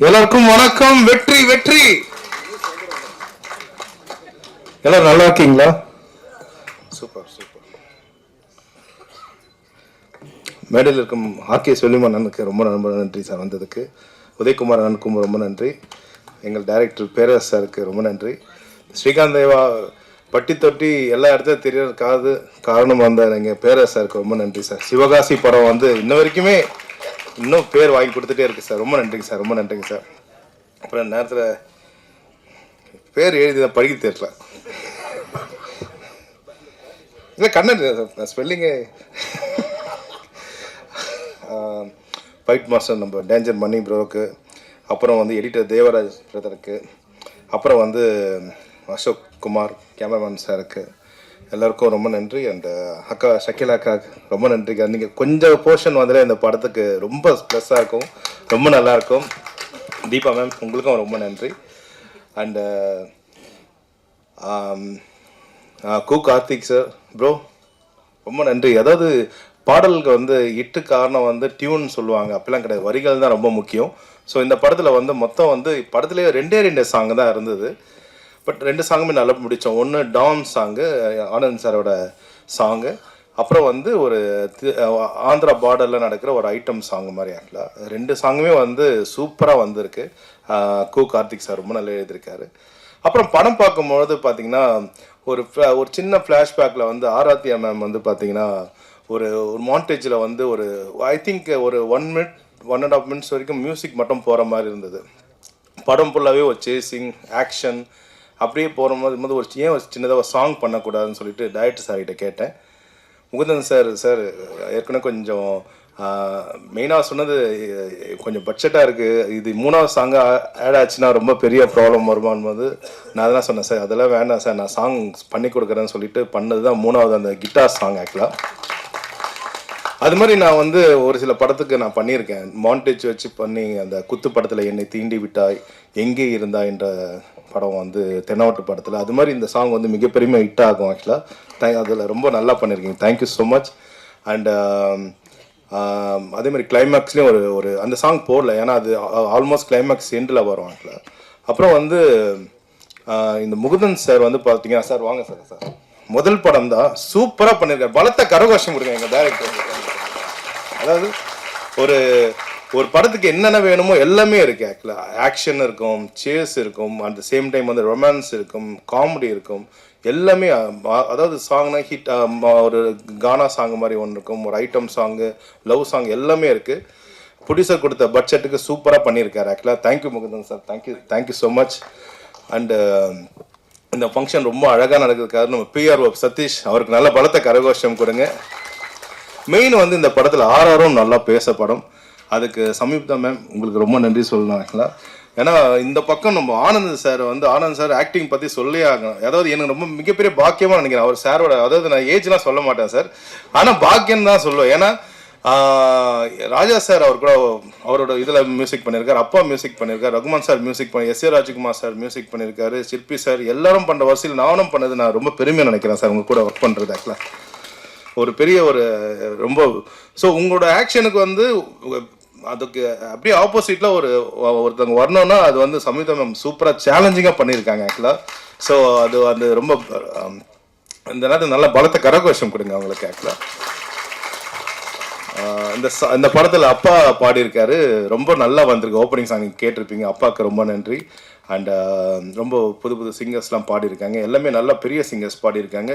எல்லாருக்கும் வணக்கம். வெற்றி வெற்றி. எல்லாரும் நல்லா இருக்கீங்களா? Super super. மேடையில் இருக்கும் ஆர்கே சொல்லிமான் அண்ணனுக்கு ரொம்ப ரொம்ப நன்றி சார் வந்ததுக்கு. உதயகுமார் அண்ணனுக்கும் ரொம்ப நன்றி. எங்கள் டைரக்டர் பேரரசு சாருக்கு ரொம்ப நன்றி. ஸ்ரீகாந்த் தேவா பட்டி தொட்டி எல்லா இடத்துல தெரியறதுக்காக காரணம் வந்த எங்கள் பேரரசு சாருக்கு ரொம்ப நன்றி சார். சிவகாசி படம் வந்து இன்ன வரைக்குமே இன்னும் பேர் வாங்கி கொடுத்துட்டே இருக்கு சார். ரொம்ப நன்றிங்க சார், ரொம்ப நன்றிங்க சார். அப்புறம் நேரத்தில் பேர் எழுதி தான் படிக்க தெரியல. இல்லை கண்ணன் ஸ்பெல்லிங்கு ஃபைட் மாஸ்டர் நம்ம டேஞ்சர் மணி ப்ரோவுக்கு, அப்புறம் வந்து எடிட்டர் தேவராஜ் பிரதருக்கு, அப்புறம் வந்து அசோக் குமார் கேமராமேன் சாருக்கு எல்லாருக்கும் ரொம்ப நன்றி. அண்ட் அக்கா ஷக்கிலா அக்காவுக்கு ரொம்ப நன்றிக்கா. நீங்கள் கொஞ்சம் போர்ஷன் வந்தாலே இந்த படத்துக்கு ரொம்ப ப்ளஸ்ஸாக இருக்கும், ரொம்ப நல்லாயிருக்கும். தீபா மேம் உங்களுக்கும் ரொம்ப நன்றி. அண்டு கு கார்த்திக் சார் ப்ரோ ரொம்ப நன்றி. அதாவது பாடல்கள் வந்து இட்டு காரணம் வந்து டியூன் சொல்லுவாங்க, அப்படிலாம் கிடையாது, வரிகள் தான் ரொம்ப முக்கியம். ஸோ இந்த படத்தில் வந்து மொத்தம் வந்து படத்துலேயே ரெண்டே சாங்கு தான் இருந்தது. பட் 2 சாங்குமே நல்லா முடித்தோம். ஒன்று டான் சாங்கு ஆனந்த் சாரோட சாங்கு, அப்புறம் வந்து ஒரு ஆந்திரா பார்டரில் நடக்கிற ஒரு ஐட்டம் சாங் மாதிரி. ஆக்சுவலாக 2 சாங்குமே வந்து சூப்பராக வந்திருக்கு. கு கார்த்திக் சார் ரொம்ப நல்லா எழுதியிருக்காரு. அப்புறம் படம் பார்க்கும்பொழுது பார்த்தீங்கன்னா ஒரு சின்ன ஃப்ளாஷ்பேக்கில் வந்து ஆராத்தியா மேம் வந்து பார்த்தீங்கன்னா ஒரு மாண்டேஜில் வந்து ஒரு ஐ திங்க் ஒரு 1 minute 1.5 minutes வரைக்கும் மியூசிக் மட்டும் போகிற மாதிரி இருந்தது. படம் ஃபுல்லாகவே ஒரு சேசிங் ஆக்ஷன் அப்படியே போகும்போது ஒரு சின்னதாக ஒரு சாங் பண்ணக்கூடாதுன்னு சொல்லிட்டு டைரக்டர் சார்கிட்ட கேட்டேன். முகுந்தன் சார் ஏற்கனவே கொஞ்சம் மெயினாக சொன்னது கொஞ்சம் பட்ஜெட்டாக இருக்குது, இது 3வது சாங்கு ஆட் ஆச்சுன்னா ரொம்ப பெரிய ப்ராப்ளம் வருமானு போது நான் அதெல்லாம் சொன்னேன் சார், அதெல்லாம் வேண்டாம் சார், நான் சாங் பண்ணி கொடுக்குறேன்னு சொல்லிட்டு பண்ணது தான் 3வது அந்த கிட்டார் சாங். ஆக்சுவலாக அது மாதிரி நான் வந்து ஒரு சில படத்துக்கு நான் பண்ணியிருக்கேன், மாண்டேஜ் வச்சு பண்ணி. அந்த குத்து படத்தில் என்னை தீண்டி விட்டாய், எங்கே இருந்தா என்ற படம் வந்து தென்னாவட்டு படத்தில், அது மாதிரி இந்த சாங் வந்து மிகப்பெரிய ஹிட் ஆகும். ஆக்சுவலாக அதில் ரொம்ப நல்லா பண்ணியிருக்கீங்க, தேங்க்யூ ஸோ மச். அண்ட் அதே மாதிரி கிளைமேக்ஸ்லேயும் ஒரு அந்த சாங் போடல, ஏன்னா அது ஆல்மோஸ்ட் கிளைமேக்ஸ் எண்டில் வரும். ஆக்சுவலாக அப்புறம் வந்து இந்த முகுந்தன் சார் வந்து பார்த்தீங்கன்னா சார் வாங்க சார் முதல் படம் தான் சூப்பராக பண்ணியிருக்காரு. பலத்த கரகோஷம் கொடுங்க எங்கள் டைரக்டர். அதாவது ஒரு படத்துக்கு என்னென்ன வேணுமோ எல்லாமே இருக்குது. ஆக்சுவலாக ஆக்ஷன் இருக்கும், சேஸ் இருக்கும், அட் த சேம் டைம் வந்து ரொமான்ஸ் இருக்கும், காமெடி இருக்கும், எல்லாமே. அதாவது சாங்னா ஹிட், ஒரு கானா சாங் மாதிரி ஒன்று இருக்கும், ஒரு ஐட்டம் சாங்கு, லவ் சாங் எல்லாமே இருக்குது. ப்ரொடியூசர் கொடுத்த பட்ஜெட்டுக்கு சூப்பராக பண்ணியிருக்காரு. ஆக்சுவலாக thank you Mukundan sir, thank you so much. And இந்த ஃபங்க்ஷன் ரொம்ப அழகாக நடக்கிறதுக்காக நம்ம பிஆர்ஓ சதீஷ் அவருக்கு நல்ல பலத்த கரகோஷம் கொடுங்க. மெயின் வந்து இந்த படத்தில் ஆர்ஆரும் நல்லா பேச படம், அதுக்கு சமீபதா மேம் உங்களுக்கு ரொம்ப நன்றி சொல்லணும். ஆக்சுவலாக ஏன்னா இந்த பக்கம் நம்ம ஆனந்த் சார் ஆக்டிங் பற்றி சொல்லி ஆகணும். அதாவது எனக்கு ரொம்ப மிகப்பெரிய பாக்கியமாக நினைக்கிறேன் அவர் சாரோட. அதாவது நான் ஏஜ்லாம் சொல்ல மாட்டேன் சார், ஆனால் பாக்கியம் தான் சொல்லுவேன். ஏன்னா ராஜா சார் அவர் கூட அவரோட இதில் மியூசிக் பண்ணியிருக்காரு, அப்பா மியூசிக் பண்ணியிருக்காரு, ரகுமான் சார் மியூசிக் பண்ணி, S A Rajkumar sir music பண்ணியிருக்காரு, சிற்பி சார், எல்லாரும் பண்ணுற வரிசையில் நானும் பண்ணது நான் ரொம்ப பெருமையாக நினைக்கிறேன் சார் உங்கள் கூட ஒர்க் பண்ணுறது. ஆக்சுவலாக ஒரு பெரிய ரொம்ப ஸோ உங்களோட ஆக்ஷனுக்கு வந்து அதுக்கு அப்படியே ஆப்போசிட்டில் ஒருத்தவங்க வரணும்னா அது வந்து சமீபம் மேம் சூப்பராக சேலஞ்சிங்காக பண்ணியிருக்காங்க. ஆக்சுவலாக ஸோ அது ரொம்ப இந்த நேரத்தில் நல்ல பலத்த கரகோஷம் கொடுங்க அவங்களுக்கு. ஆக்சுவலாக இந்த படத்தில் அப்பா பாடியிருக்காரு, ரொம்ப நல்லா வந்திருக்கு. ஓப்பனிங் சாங் கேட்டிருப்பீங்க, அப்பாவுக்கு ரொம்ப நன்றி. அண்ட் ரொம்ப புது சிங்கர்ஸ்லாம் பாடியிருக்காங்க, எல்லாமே நல்ல பெரிய சிங்கர்ஸ் பாடியிருக்காங்க.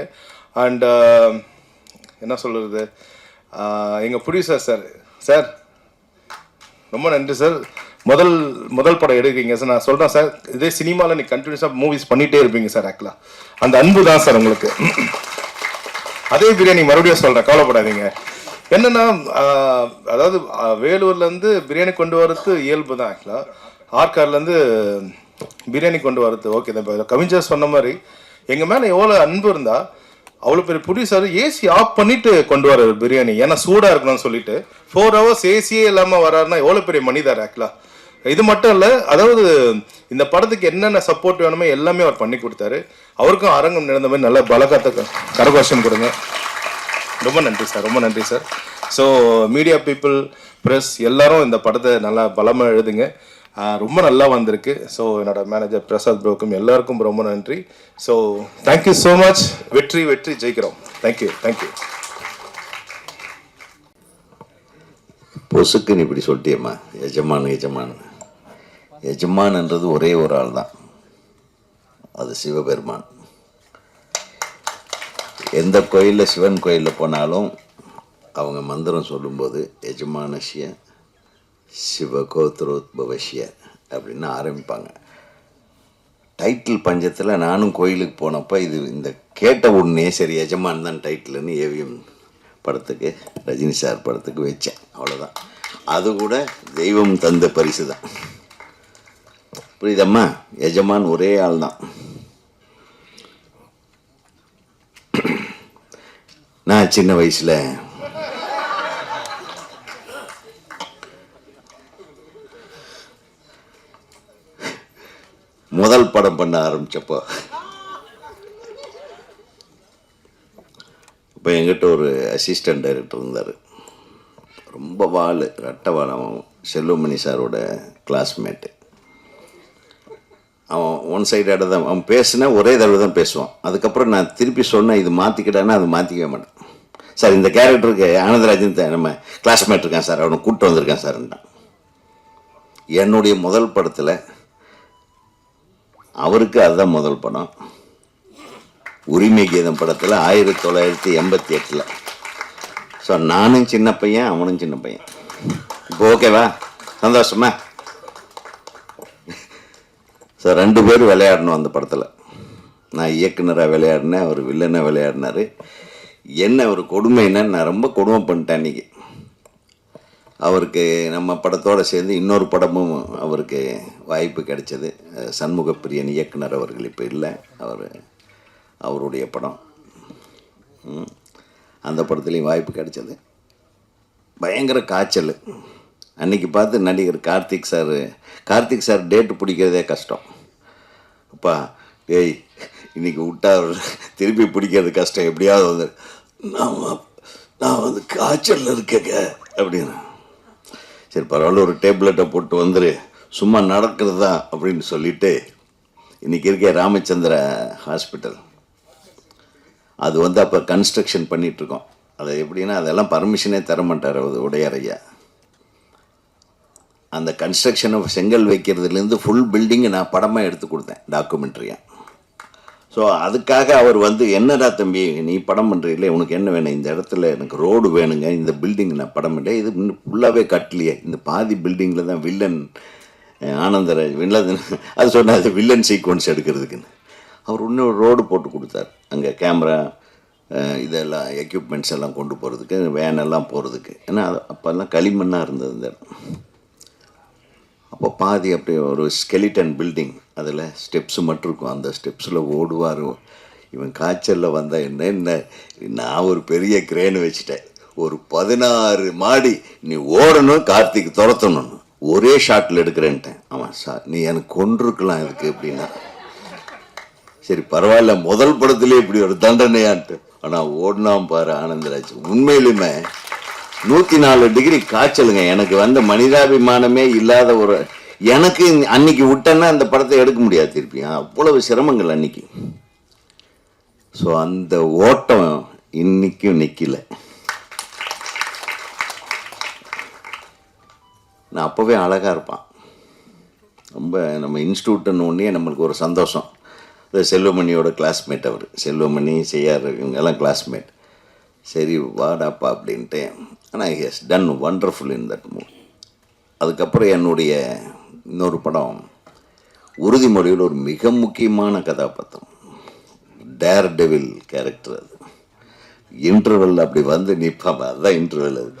அண்ட் என்ன சொல்கிறது, எங்கள் ப்ரொடியூசர் சார் ரொம்ப நன்றி சார். முதல் படம் எடுக்கிறீங்க சார், நான் சொல்கிறேன் சார், இதே சினிமாவில் நீ கண்டினியூஸாக மூவிஸ் பண்ணிகிட்டே இருப்பீங்க சார். ஆக்சுவலாக அந்த அன்பு தான் சார் உங்களுக்கு. அதே பிரியாணி மறுபடியும் சொல்கிறேன், கவலைப்படாதீங்க. என்னென்னா அதாவது வேலூர்லேருந்து பிரியாணி கொண்டு வரது இயல்பு தான். ஆக்சுவலாக ஆர்கார்லேருந்து பிரியாணி கொண்டு வரது ஓகே தான். இப்போ கவிஞர் சொன்ன மாதிரி எங்கள் மேலே எவ்வளோ அன்பு இருந்தால் அவ்வளோ பெரிய ப்ரொடியூசர் ஏசி ஆஃப் பண்ணிட்டு கொண்டு வர பிரியாணி, ஏன்னா சூடாக இருக்கணும்னு சொல்லிட்டு 4 hours ஏசியே இல்லாமல் வராருன்னா எவ்வளோ பெரிய மனிதர். ஆக்சுவலாக இது மட்டும் இல்லை, அதாவது இந்த படத்துக்கு என்னென்ன சப்போர்ட் வேணுமோ எல்லாமே அவர் பண்ணி கொடுத்தாரு. அவருக்கும் அரங்கம் நடந்த மாதிரி நல்ல பலகத்த கரகோஷம் கொடுங்க. ரொம்ப நன்றி சார், ரொம்ப நன்றி sir. So media people, press எல்லாரும் இந்த படத்தை நல்லா பலமாக எழுதுங்க. ரொம்ப நல்லா வந்திருக்கு. ஸோ என்னோட மேனேஜர் பிரசாத் ப்ரோக்கும் எல்லாருக்கும் ரொம்ப நன்றி. So thank you so much. வெற்றி வெற்றி ஜெயிக்கிறோம். Thank you thank you. பொசுக்குன்னு இப்படி சொல்லிட்டேம்மா. எஜமான்ன்றது ஒரே ஒரு ஆள் தான், அது சிவபெருமான். எந்த கோயிலில் சிவன் கோயிலில் போனாலும் அவங்க மந்திரம் சொல்லும்போது எஜமானஷ்ய சிவகோத்ரோத்பவஷ்ய அப்படின்னு ஆரம்பிப்பாங்க. டைட்டில் பஞ்சத்தில் நானும் கோயிலுக்கு போனப்போ இது இந்த கேட்ட உடனே சரி எஜமான் தான் டைட்டில்னு ஏவிஎம் படத்துக்கு, ரஜினி சார் படத்துக்கு வச்சேன். அவ்வளோதான். அது கூட தெய்வம் தந்த பரிசு தான். புரியுதம்மா? எஜமான் ஒரே ஆள் தான். நான் சின்ன வயசில் முதல் படம் பண்ண ஆரம்பித்தப்போ இப்போ எங்கிட்ட ஒரு அசிஸ்டன்ட் டைரக்டர் இருந்தார். ரொம்ப ரெட்டவாளம். செல்வமணி சாரோட கிளாஸ்மேட்டு. அவன் ஒன் சைடாக தான் அவன் பேசினா ஒரே தடவை தான் பேசுவான். அதுக்கப்புறம் நான் திருப்பி சொன்னேன் இது மாற்றிக்கிட்டான்னா அது மாற்றிக்கவே மாட்டேன். சார் இந்த கேரக்டருக்கு ஆனந்தராஜன் நம்ம கிளாஸ்மேட் இருக்கான் சார், அவனை கூப்பிட்டு வந்திருக்கான் சார்ன்ட்டான். என்னுடைய முதல் படத்தில் அவருக்கு அதுதான் முதல் படம். உரிமை கீதம் படத்தில் 1988. ஸோ நானும் சின்ன பையன், அவனும் சின்ன பையன். இப்போ ஓகேவா? சந்தோஷமா? ஸோ 2 பேரும் விளையாடணும் அந்த படத்தில். நான் இயக்குனராக விளையாடினேன், அவர் வில்லனாக விளையாடினார். என்ன ஒரு கொடுமைன்னா, நான் ரொம்ப கொடுமை பண்ணிட்டேன் அன்றைக்கி. அவருக்கு நம்ம படத்தோடு சேர்ந்து இன்னொரு படமும் அவருக்கு வாய்ப்பு கிடைச்சது. சண்முகப்பிரியன் இயக்குனர் அவர்கள் இப்போ இல்லை, அவருடைய படம். அந்த படத்துலேயும் வாய்ப்பு கிடைச்சது. பயங்கர காய்ச்சல். அன்றைக்கி பார்த்து நடிகர் கார்த்திக் சார் டேட்டு பிடிக்கிறதே கஷ்டம். அப்பா ஏய் இன்றைக்கி விட்டா திருப்பி பிடிக்கிறது கஷ்டம், எப்படியாவது வந்து நான் வந்து காய்ச்சலில் இருக்கேங்க அப்படின்னு. சரி பரவாயில்ல, ஒரு டேப்லெட்டை போட்டு வந்துரு, சும்மா நடக்கிறது தான் அப்படின்னு சொல்லிவிட்டு இன்றைக்கி இருக்க ராமச்சந்திர ஹாஸ்பிட்டல் அது வந்து அப்போ கன்ஸ்ட்ரக்ஷன் பண்ணிகிட்ருக்கோம். அது எப்படின்னா அதெல்லாம் பர்மிஷனே தர மாட்டார் உடையார் ஐயா. அந்த கன்ஸ்ட்ரக்ஷனை செங்கல் வைக்கிறதுலேருந்து ஃபுல் பில்டிங்கு நான் படமாக எடுத்து கொடுத்தேன், டாக்குமெண்ட்ரியாக. ஸோ அதுக்காக அவர் வந்து என்னடா தம்பி நீ படம் பண்ணுறீங்களே, உனக்கு என்ன வேணும், இந்த இடத்துல எனக்கு ரோடு வேணுங்க, இந்த பில்டிங் நான் படம் பண்ணேன், இது இன்னும் ஃபுல்லாகவே கட்டலையே, இந்த பாதி பில்டிங்கில் தான் வில்லன் ஆனந்தராஜ் வில்லன் அது சொன்னால் அது வில்லன் சீக்வன்ஸ் எடுக்கிறதுக்குன்னு அவர் இன்னும் ரோடு போட்டு கொடுத்தார். அங்கே கேமரா இதெல்லாம் எக்யூப்மெண்ட்ஸ் எல்லாம் கொண்டு போகிறதுக்கு, வேன் எல்லாம் போகிறதுக்கு. ஏன்னா அப்போல்லாம் களிமண்ணாக இருந்தது இந்த இடம். அப்போ பாதி அப்படி ஒரு ஸ்கெலிட்டன் பில்டிங், அதில் ஸ்டெப்ஸு மட்டும் இருக்கும். அந்த ஸ்டெப்ஸில் ஓடுவார். இவன் காய்ச்சலில் வந்தால் என்ன நான் ஒரு பெரிய கிரேன் வச்சுட்டேன், ஒரு 16 மாடி நீ ஓடணும், கார்த்திக் துரத்தணும், ஒரே ஷாட்டில் எடுக்கிறேன்ட்டேன். ஆமாம் சார் நீ எனக்கு கொண்டிருக்கலாம் இதுக்கு அப்படின்னா. சரி பரவாயில்ல, முதல் படத்துலேயே இப்படி ஒரு தண்டனையான்ட்டு. ஆனால் ஓடினாம் பாரு ஆனந்தராஜ். உண்மையிலுமே 104 டிகிரி காய்ச்சலுங்க. எனக்கு வந்த மனிதாபிமானமே இல்லாத ஒரு எனக்கு அன்னைக்கு விட்டேன்னா அந்த படத்தை எடுக்க முடியாது திருப்பி. அவ்வளவு சிரமங்கள் அன்னைக்கு. ஸோ அந்த ஓட்டம் இன்னைக்கும் நிற்கல. நான் அப்போவே அழகாக இருப்பான். ரொம்ப நம்ம இன்ஸ்டியூட்டுன்னு ஒன்றே நம்மளுக்கு ஒரு சந்தோஷம். செல்வமணியோட கிளாஸ்மேட் அவர், செல்வமணி செய்யார் இவங்கெல்லாம் கிளாஸ்மேட். சரி வாடாப்பா அப்படின்ட்டு. ஆனால் he has done wonderful in that movie. அதுக்கப்புறம் என்னுடைய இன்னொரு படம் உறுதிமொழியில் ஒரு மிக முக்கியமான கதாபாத்திரம், டேர் டெவில் கேரக்டர். அது இன்டர்வெல் அப்படி வந்து நிற்பாங்க, அதுதான் இன்டர்வெல். அது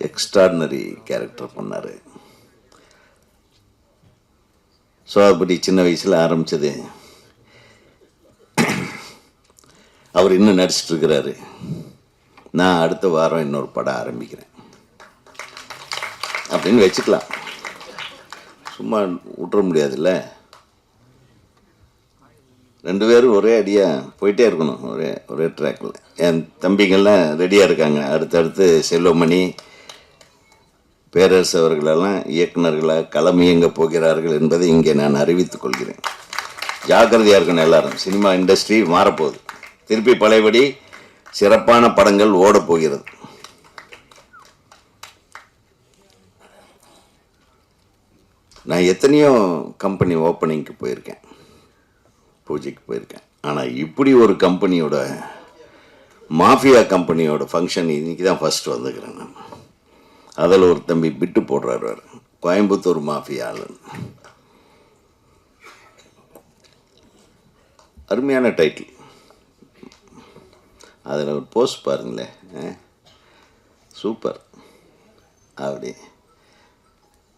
எக்ஸ்ட்ராடினரி கேரக்டர் பண்ணார். ஸோ அப்படி சின்ன வயசில் ஆரம்பித்தது. அவர் இன்னும் நடிச்சிட்ருக்கிறாரு. நான் அடுத்த வாரம் இன்னொரு படம் ஆரம்பிக்கிறேன் அப்படின்னு வச்சுக்கலாம். சும்மா விட்டுற முடியாதுல்ல. 2 பேரும் ஒரே அடியாக போயிட்டே இருக்கணும், ஒரே ட்ராக்கில். என் தம்பிங்கள்லாம் ரெடியாக இருக்காங்க. அடுத்தடுத்து செல்வமணி, பேரரசு அவர்களெல்லாம் இயக்குநர்களாக களமியங்க போகிறார்கள் என்பதை இங்கே நான் அறிவித்துக் கொள்கிறேன். ஜாக்கிரதையாக இருக்கணும் எல்லாரும். சினிமா இண்டஸ்ட்ரி மாறப்போகுது. திருப்பி பழையபடி சிறப்பான படங்கள் ஓடப் போகிறது. நான் எத்தனையோ கம்பெனி ஓப்பனிங்க்கு போயிருக்கேன், பூஜைக்கு போயிருக்கேன். ஆனால் இப்படி ஒரு கம்பெனியோட மாஃபியா கம்பெனியோட ஃபங்க்ஷன் இன்னைக்கு தான் ஃபர்ஸ்ட் வந்துக்கிறேன் நான். அதில் ஒரு தம்பி பிட்டு போடுறாரு, கோயம்புத்தூர் மாஃபியா ஆளு. அருமையான டைட்டில். அதில் ஒரு போஸ்ட் பாருங்களேன், சூப்பர். அப்படி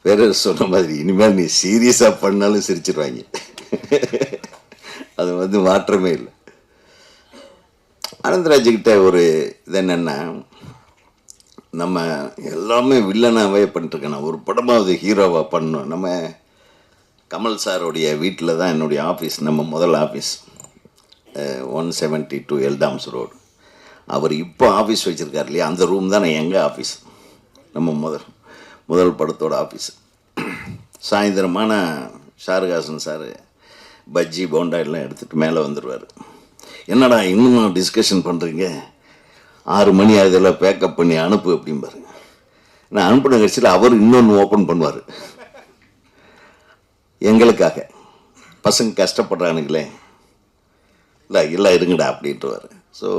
வேற சொன்ன மாதிரி இனிமேல் நீ சீரியஸாக பண்ணாலும் சிரிச்சிருவாங்க. அது வந்து மாற்றமே இல்லை. ஆனந்தராஜுக்கிட்ட ஒரு இது என்னென்னா, நம்ம எல்லாமே வில்லனாகவே பண்ணிட்டுருக்கேன். நான் ஒரு படமாவது ஹீரோவாக பண்ணணும். நம்ம கமல் சாரோடைய வீட்டில் தான் என்னுடைய ஆஃபீஸ், நம்ம முதல் ஆஃபீஸ் 172 எல்டாம்ஸ் ரோடு. அவர் இப்போ ஆஃபீஸ் வச்சுருக்கார் இல்லையா, அந்த ரூம் தான் எங்கள் ஆஃபீஸ். நம்ம முதல் படத்தோட ஆஃபீஸ். சாயந்தரமான ஷாருகாசன் சார் பஜ்ஜி போண்டா எல்லாம் எடுத்துகிட்டு மேலே வந்துடுவார். என்னடா இன்னும் டிஸ்கஷன் பண்ணுறீங்க, 6 மணி அதெல்லாம் பேக்கப் பண்ணி அனுப்பு அப்படிம்பாரு. நான் அனுப்பின கட்சியில் அவர் இன்னொன்று ஓப்பன் பண்ணுவார் எங்களுக்காக. பசங்க கஷ்டப்படுறானுங்களே, இல்லை இருங்கடா அப்படின்ட்டுவார். ஸோ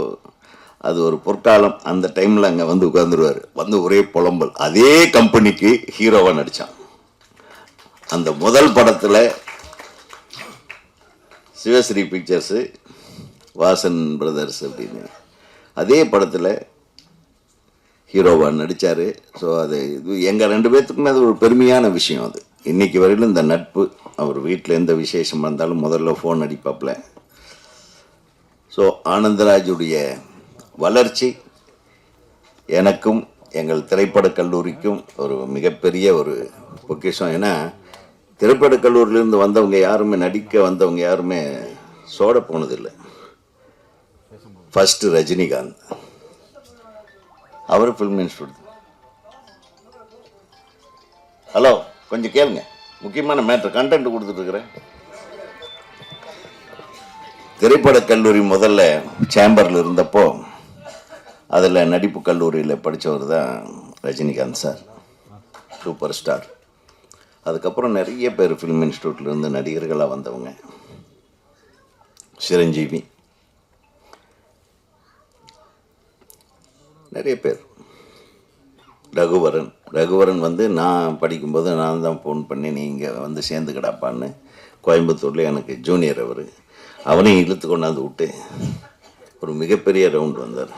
அது ஒரு பொற்காலம். அந்த டைமில் அங்கே வந்து உட்காந்துருவார். வந்து ஒரே புலம்பல். அதே கம்பெனிக்கு ஹீரோவாக நடித்தான். அந்த முதல் படத்தில் சிவஸ்ரீ பிக்சர்ஸு, வாசன் பிரதர்ஸ் அப்படின்னு அதே படத்தில் ஹீரோவாக நடித்தார். ஸோ அது இது எங்கள் 2 பேர்த்துக்குமே அது ஒரு பெருமையான விஷயம். அது இன்றைக்கி வரையிலும் இந்த நட்பு. அவர் வீட்டில் எந்த விசேஷம் இருந்தாலும் முதல்ல ஃபோன் அடிப்பாப்புல. ஸோ ஆனந்தராஜுடைய வளர்ச்சி எனக்கும் எங்கள் திரைப்படக் கல்லூரிக்கும் ஒரு மிகப்பெரிய ஒரு பொக்கிஷம். ஏன்னா திரைப்படக் கல்லூரியிலேருந்து வந்தவங்க யாருமே, நடிக்க வந்தவங்க யாருமே சோட போனதில்லை. ஃபஸ்ட்டு ரஜினிகாந்த், அவர் ஃபில்ம் இன்ஸ்டியூட். ஹலோ, கொஞ்சம் கேளுங்க, முக்கியமான மேட்ரு, கண்டென்ட் கொடுத்துட்ருக்குறேன். திரைப்படக் கல்லூரி முதல்ல சேம்பரில் இருந்தப்போ அதில் நடிப்பு கல்லூரியில் படித்தவர் தான் ரஜினிகாந்த் சார், சூப்பர் ஸ்டார். அதுக்கப்புறம் நிறைய பேர் ஃபிலிம் இன்ஸ்டியூட்லேருந்து நடிகர்களாக வந்தவங்க. சிரஞ்சீவி, நிறைய பேர். ரகுவரன் வந்து நான் படிக்கும்போது நான் தான் ஃபோன் பண்ணி நீங்கள் வந்து சேர்ந்துக்கடாப்பான்னு. கோயம்புத்தூரில் எனக்கு ஜூனியர் அவர். அவனையும் இழுத்து கொண்டாந்து விட்டு ஒரு மிகப்பெரிய ரவுண்ட் வந்தார்.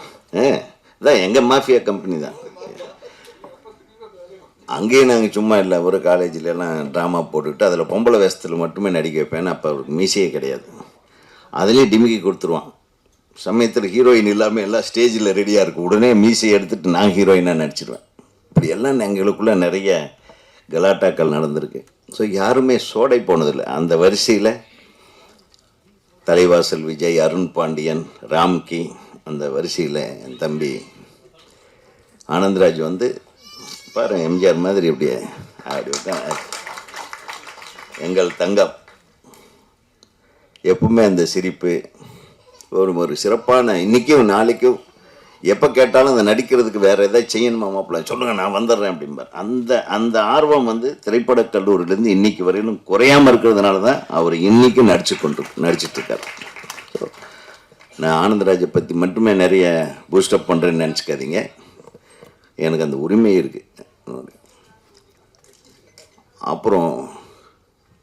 இதான் எங்கள் மாஃபியா கம்பெனி தான். அங்கேயும் நாங்கள் சும்மா இல்லை, ஒரு காலேஜிலலாம் ட்ராமா போட்டுக்கிட்டு அதில் பொம்பளை வேஷத்தில் மட்டுமே நடிக்க வைப்பேன். அப்போ அவருக்கு மீசையே கிடையாது. அதுலேயும் டிமிக்கி கொடுத்துருவான். சமயத்தில் ஹீரோயின் இல்லாமல் எல்லாம் ஸ்டேஜில் ரெடியாக இருக்கும். உடனே மீசையை எடுத்துகிட்டு நான் ஹீரோயினாக நடிச்சிடுவேன். இப்படி எல்லாம் எங்களுக்குள்ளே நிறைய கலாட்டாக்கள் நடந்திருக்கு. ஸோ யாருமே சோடை போனதில்லை. அந்த வரிசையில் தலைவாசல் விஜய், அருண் பாண்டியன், ராம்கி, அந்த வரிசையில் என் தம்பி ஆனந்தராஜ் வந்து பாரு எம்ஜிஆர் மாதிரி இப்படியே அப்படி எங்கள் தங்கம். எப்பவுமே அந்த சிரிப்பு ஒரு சிறப்பான, இன்றைக்கும் நாளைக்கும் எப்போ கேட்டாலும் அந்த நடிக்கிறதுக்கு வேறு எதாவது செய்யணுமா மாப்பிள்ள, சொல்லுங்கள் நான் வந்துடுறேன் அப்படிம்பார். அந்த ஆர்வம் வந்து திரைப்படக் கல்லூரியிலேருந்து இன்றைக்கி வரையிலும் குறையாமல் இருக்கிறதுனால தான் அவர் இன்றைக்கும் நடிச்சிட்ருக்கார். ஸோ நான் ஆனந்தராஜை பற்றி மட்டுமே நிறைய பூஸ்டப் பண்ணுறேன்னு நினச்சிக்காதீங்க. எனக்கு அந்த உரிமை இருக்குது. அப்புறம்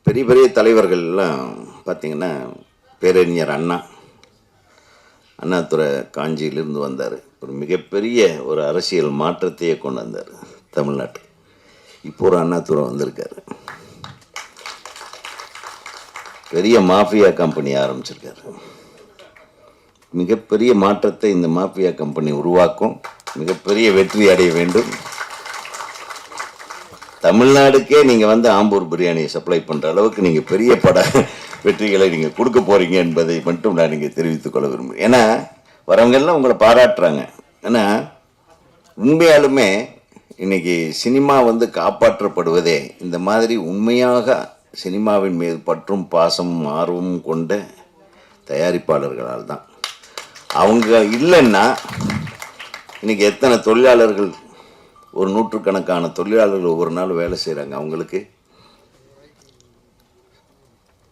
பெரிய பெரிய தலைவர்கள்லாம் பார்த்திங்கன்னா, பேரறிஞர் அண்ணாதுரை காஞ்சியிலிருந்து வந்தார். ஒரு மிகப்பெரிய ஒரு அரசியல் மாற்றத்தையே கொண்டு வந்தார் தமிழ்நாட்டுக்கு. இப்போ ஒரு அண்ணாதுரை வந்திருக்காரு, பெரிய மாஃபியா கம்பெனி ஆரம்பிச்சிருக்காரு. மிகப்பெரிய மாற்றத்தை இந்த மாஃபியா கம்பெனி உருவாக்கும். மிகப்பெரிய வெற்றி அடைய வேண்டும். தமிழ்நாடுக்கே நீங்கள் வந்து ஆம்பூர் பிரியாணியை சப்ளை பண்ணுற அளவுக்கு நீங்கள் பெரிய வெற்றிகளை நீங்கள் கொடுக்க போகிறீங்க என்பதை மட்டும் நான் நீங்கள் தெரிவித்துக் கொள்ள விரும்புகிறேன். ஏன்னா வரவங்கெல்லாம் உங்களை பாராட்டுறாங்க. ஏன்னா உண்மையாலுமே இன்னைக்கு சினிமா வந்து காப்பாற்றப்படுவதே இந்த மாதிரி உண்மையாக சினிமாவின் மீது பற்றும் பாசமும் ஆர்வமும் கொண்ட தயாரிப்பாளர்களால் தான். அவங்க இல்லைன்னா இன்னைக்கு எத்தனை தொழிலாளர்கள், ஒரு நூற்றுக்கணக்கான தொழிலாளர்கள் ஒவ்வொரு நாள் வேலை செய்கிறாங்க. அவங்களுக்கு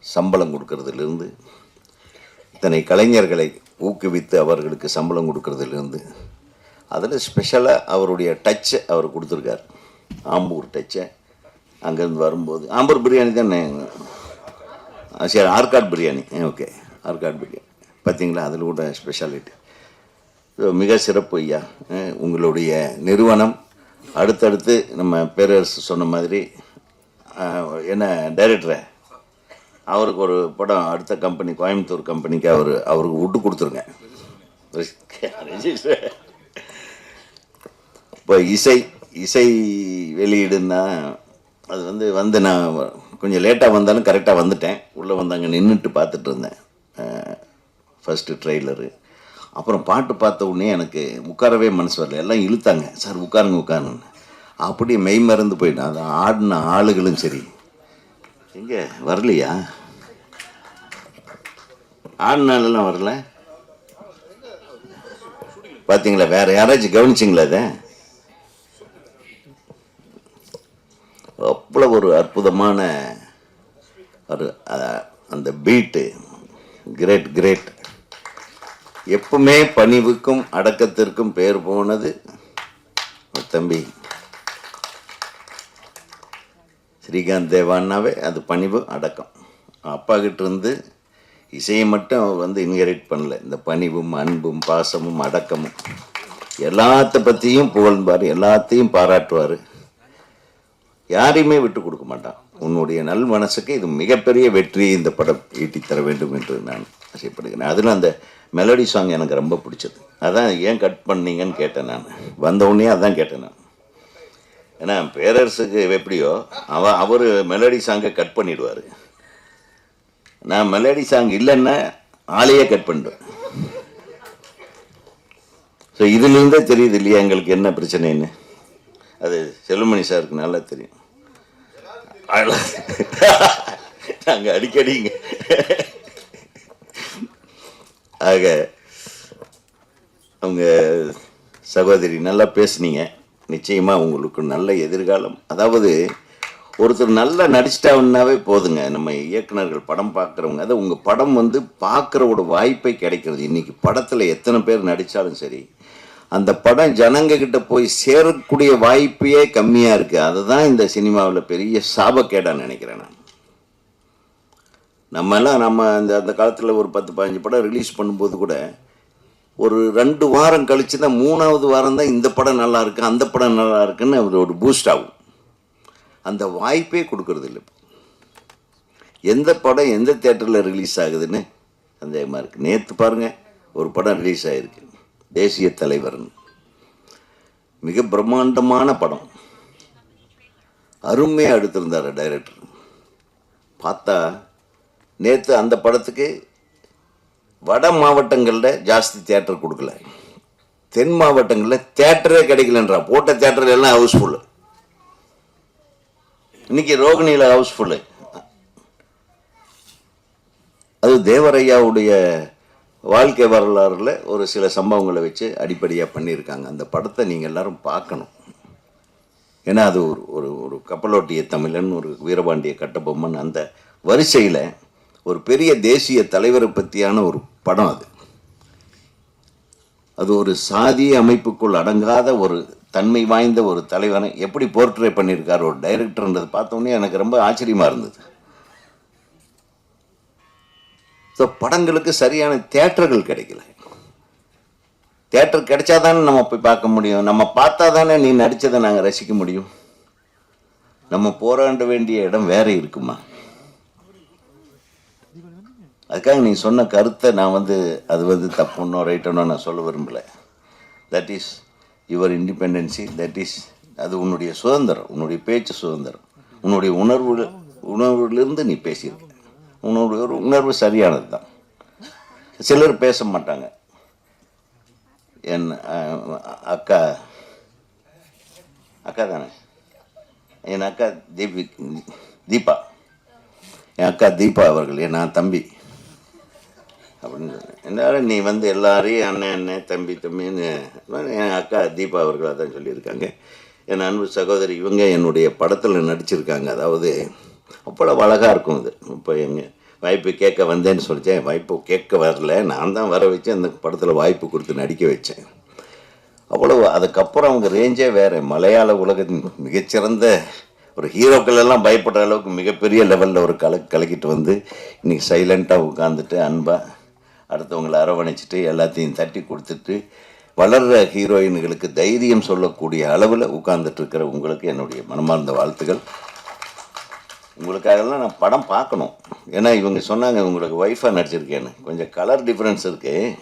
சம்பளம் கொடுக்கறதுலேருந்து, இத்தனை கலைஞர்களை ஊக்குவித்து அவர்களுக்கு சம்பளம் கொடுக்கறதுலேருந்து, அதில் ஸ்பெஷலாக அவருடைய டச்சை அவர் கொடுத்துருக்கார். ஆம்பூர் டச்சை அங்கேருந்து வரும்போது ஆம்பூர் பிரியாணி தானே, சரி ஆர்காட் பிரியாணி, ஓகே ஆர்காட் பிரியாணி பார்த்தீங்களா, அதில் கூட ஸ்பெஷாலிட்டி. மிக சிறப்பு ஐயா. உங்களுடைய நிறுவனம் அடுத்தடுத்து நம்ம பேரரசு சொன்ன மாதிரி என்ன டைரக்டரை அவருக்கு ஒரு படம் அடுத்த கம்பெனி கோயம்புத்தூர் கம்பெனிக்கு அவருக்கு விட்டு கொடுத்துருங்க. இப்போ இசை வெளியீடுன்னா அது வந்து நான் கொஞ்சம் லேட்டாக வந்தாலும் கரெக்டாக வந்துட்டேன். உள்ளே வந்தாங்க, நின்றுட்டு பார்த்துட்டு இருந்தேன் ஃபஸ்ட்டு ட்ரெய்லரு. அப்புறம் பாட்டு பார்த்த உடனே எனக்கு உட்காரவே மனசு வரல. எல்லாம் இழுத்தாங்க, சார் உட்காருங்க. அப்படியே மெய் மறந்து போயிட்டேன். அது ஆடின ஆளுகளும் சரி, எங்கே வரலையா, ஆடினாலெல்லாம் வரல பார்த்தீங்களா? வேற யாராச்சும் கவனிச்சிங்களா? அதை அவ்வளோ ஒரு அற்புதமான ஒரு அந்த பீட்டு, கிரேட். எப்பவுமே பணிவுக்கும் அடக்கத்திற்கும் பேர் போனது தம்பி ஸ்ரீகாந்த் தேவான்னாவே அது பணிவு அடக்கம். அப்பா கிட்ட இருந்து இசையை மட்டும் அவர் வந்து இன்ஹெரிட் பண்ணல, இந்த பணிவும் அன்பும் பாசமும் அடக்கமும் எல்லாத்த பற்றியும் புகழ்ந்தார், எல்லாத்தையும் பாராட்டுவார், யாரையுமே விட்டு கொடுக்க மாட்டான். உன்னுடைய நல் மனசுக்கு இது மிகப்பெரிய வெற்றியை இந்த படம் ஈட்டித்தர வேண்டும் என்று நான் ஆசைப்படுகிறேன். அதில் அந்த மெலடி சாங் எனக்கு ரொம்ப பிடிச்சது. அதான் ஏன் கட் பண்ணீங்கன்னு கேட்டேன் நான். வந்தவுடனே அதான் கேட்டேன் நான். ஏன்னா பேரரசுக்கு எப்படியோ அவர் மெலடி சாங்கை கட் பண்ணிடுவார், நான் மெலடி சாங் இல்லைன்னா ஆளையே கட் பண்ணிடுவேன். ஸோ இதுலேருந்தே தெரியுது இல்லையா எங்களுக்கு என்ன பிரச்சனைன்னு. அது செல்வமணி சாருக்கு நல்லா தெரியும். நாங்கள் அடிக்கடிங்க ஆக அவங்க சகோதரி நல்லா பேசுனீங்க. நிச்சயமாக உங்களுக்கு நல்ல எதிர்காலம். அதாவது ஒருத்தர் நல்லா நடிச்சிட்டாங்கன்னாவே போதுங்க. நம்ம இயக்குனர்கள் படம் பார்க்குறவங்க, அதை உங்கள் படம் வந்து பார்க்குறவோட வாய்ப்பை கிடைக்கிறது. இன்றைக்கி படத்தில் எத்தனை பேர் நடித்தாலும் சரி, அந்த படம் ஜனங்க கிட்ட போய் சேரக்கூடிய வாய்ப்பே கம்மியாக இருக்குது. அதுதான் இந்த சினிமாவில் பெரிய சாபக்கேடாக நினைக்கிறேன் நான். நம்ம அந்த காலத்தில் ஒரு 10-15 படம் ரிலீஸ் பண்ணும்போது கூட ஒரு 2 வாரம் கழிச்சு தான் 3ஆவது வாரம் தான் இந்த படம் நல்லா இருக்கு, அந்த படம் நல்லா இருக்குன்னு ஒரு பூஸ்ட் ஆகும். அந்த வாய்ப்பே கொடுக்கறது இல்லை. எந்த படம் எந்த தேட்டரில் ரிலீஸ் ஆகுதுன்னு சந்தேகமாக இருக்குது. நேற்று பாருங்கள், ஒரு படம் ரிலீஸ் ஆகிருக்கு, தேசிய தலைவர்னு. மிக பிரம்மாண்டமான படம், அருமையாக எடுத்திருந்தார் டைரக்டர். பார்த்தா நேற்று அந்த படத்துக்கு வட மாவட்டங்களில் ஜாஸ்தி தேட்டர் கொடுக்கல, தென் மாவட்டங்களில் தேட்டரே கிடைக்கலன்றா. போட்ட தேட்டர் எல்லாம் ஹவுஸ்ஃபுல்லு. இன்னைக்கு ரோகிணியில் ஹவுஸ்ஃபுல்லு. அது தேவரையாவுடைய வாழ்க்கை வரலாறுல ஒரு சில சம்பவங்களை வச்சு அடிப்படையாக பண்ணியிருக்காங்க. அந்த படத்தை நீங்கள் எல்லாரும் பார்க்கணும். ஏன்னா அது ஒரு கப்பலோட்டிய தமிழன், ஒரு வீரபாண்டிய கட்டபொம்மன், அந்த வரிசையில் ஒரு பெரிய தேசிய தலைவரை பற்றியான ஒரு படம். அது ஒரு சாதிய அமைப்புக்குள் அடங்காத ஒரு தன்மை வாய்ந்த ஒரு தலைவனை எப்படி போர்ட்ரே பண்ணியிருக்கார் ஒரு டைரக்டர்ன்றது பார்த்தோன்னே எனக்கு ரொம்ப ஆச்சரியமாக இருந்தது. ஸோ படங்களுக்கு சரியான தேட்டர்கள் கிடைக்கல. தேட்டர் கிடைச்சாதானே நம்ம போய் பார்க்க முடியும். நம்ம பார்த்தா தானே நீ நடித்ததை நாங்கள் ரசிக்க முடியும். நம்ம போராட வேண்டிய இடம் வேற இருக்குமா? அதுக்காக நீ சொன்ன கருத்தை நான் அது தப்புன்னோ ரைட்டனோ நான் சொல்ல விரும்பலை. That is your independency, that is அது உன்னுடைய சுதந்திரம், உன்னுடைய பேச்சு சுதந்திரம், உன்னுடைய உணர்வுலேருந்து நீ பேசியிருக்க. உன்னுடைய ஒரு உணர்வு சரியானது தான். சிலர் பேச மாட்டாங்க. என் அக்கா அக்கா தானே? என் அக்கா தீபா, என் அக்கா தீபா அவர்களே, நான் தம்பி அப்படின்னு சொன்னேன். எல்லாரும் நீ வந்து எல்லாரையும் அண்ணன் அண்ணன் தம்பி தம்பின்னு, என் அக்கா தீபா அவர்கள் அதான் சொல்லியிருக்காங்க. என் அன்பு சகோதரி இவங்க என்னுடைய படத்தில் நடிச்சிருக்காங்க. அதாவது அவ்வளோ அழகாக இருக்கும் இது. இப்போ எங்கள் வாய்ப்பு கேட்க வந்தேன்னு சொல்லித்தேன், வாய்ப்பு கேட்க வரல, நான் தான் வர வச்சு அந்த படத்தில் வாய்ப்பு கொடுத்து நடிக்க வச்சேன். அவ்வளவு அதுக்கப்புறம் அவங்க ரேஞ்சே வேறு. மலையாள உலகத்தின் மிகச்சிறந்த ஒரு ஹீரோக்கள் எல்லாம் பயப்படுற அளவுக்கு மிகப்பெரிய லெவலில் ஒரு கலக்கிட்டு வந்து இன்றைக்கி சைலண்ட்டாக உட்காந்துட்டு அன்பாக அடுத்தவங்களை அரவணைச்சிட்டு எல்லாத்தையும் தட்டி கொடுத்துட்டு வளர்கிற ஹீரோயின்களுக்கு தைரியம் சொல்லக்கூடிய அளவில் உட்கார்ந்துட்டுருக்கிற உங்களுக்கு என்னுடைய மனமார்ந்த வாழ்த்துக்கள். உங்களுக்காகலாம் நான் படம் பார்க்கணும். ஏன்னா இவங்க சொன்னாங்க உங்களுக்கு ஒய்ஃபாக நடிச்சிருக்கேன்னு. கொஞ்சம் கலர் டிஃப்ரென்ஸ் இருக்குது,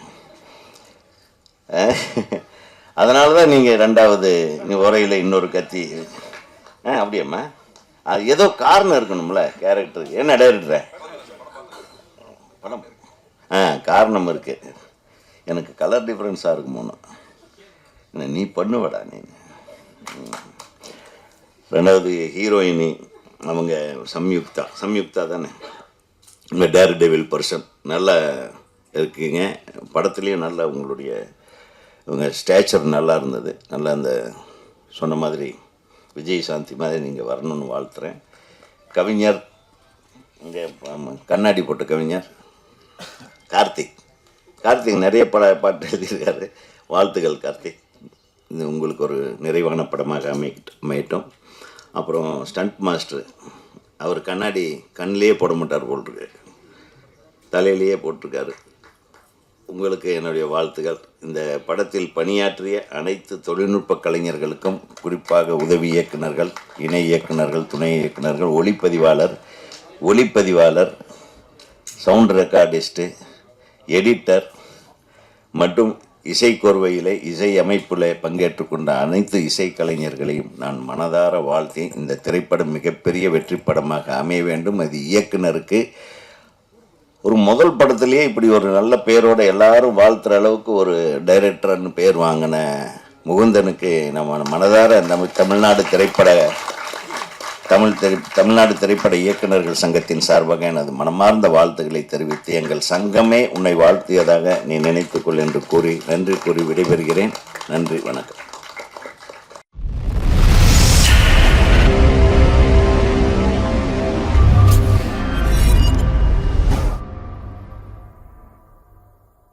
அதனால தான் நீங்கள் ரெண்டாவது உரையில் இன்னொரு கத்தி. அப்படியாம்மா? அது ஏதோ காரணம் இருக்கணும்ல கேரக்டருக்கு. என்ன டைரக்டர் படம் காரணம் இருக்குது. எனக்கு கலர் டிஃப்ரென்ஸாக இருக்குமோன்னு. நீ பண்ணுவடா நீ. ரெண்டாவது ஹீரோயினி அவங்க சம்யுக்தா தானே? இந்த டேர் டெவில் பர்சன் நல்லா இருக்குங்க. படத்துலேயும் நல்லா உங்களுடைய உங்கள் ஸ்டேச்சர் நல்லா இருந்தது. நல்லா அந்த சொன்ன மாதிரி விஜய் சாந்தி மாதிரி நீங்கள் வரணும்னு வாழ்த்துறேன். கவிஞர் இங்கே கண்ணாடி போட்ட கவிஞர் கார்த்திக் நிறைய பாட்டு எழுதியிருக்காரு. வாழ்த்துக்கள் கார்த்திக். இது உங்களுக்கு ஒரு நிறைவான படமாக அமையட்டும். அப்புறம் ஸ்டண்ட் மாஸ்டர் அவர் கண்ணாடி கண்ணிலேயே போட மாட்டார் போட்டிருக்கு, தலையிலேயே போட்டிருக்காரு. உங்களுக்கு என்னுடைய வாழ்த்துக்கள். இந்த படத்தில் பணியாற்றிய அனைத்து தொழில்நுட்ப கலைஞர்களுக்கும், குறிப்பாக உதவி இயக்குனர்கள், இணை இயக்குனர்கள், துணை இயக்குனர்கள், ஒளிப்பதிவாளர், சவுண்ட் ரெக்கார்டிஸ்ட்டு, எடிட்டர் மற்றும் இசைக்கோர்வையிலே இசை அமைப்பில் பங்கேற்று கொண்ட அனைத்து இசைக்கலைஞர்களையும் நான் மனதார வாழ்த்தி, இந்த திரைப்படம் மிகப்பெரிய வெற்றி படமாக அமைய வேண்டும். அது இயக்குனருக்கு ஒரு முதல் படத்துலேயே இப்படி ஒரு நல்ல பேரோடு எல்லாரும் வாழ்த்துற அளவுக்கு ஒரு டைரக்டர்னு பேர் வாங்கின முகுந்தனுக்கு நம்ம மனதார தமிழ்நாடு திரைப்பட இயக்குநர்கள் சங்கத்தின் சார்பாக எனது மனமார்ந்த வாழ்த்துக்களை தெரிவித்து, எங்கள் சங்கமே உன்னை வாழ்த்தியதாக நீ நினைத்துக்கொள் என்று கூறி நன்றி கூறி விடைபெறுகிறேன். நன்றி, வணக்கம்.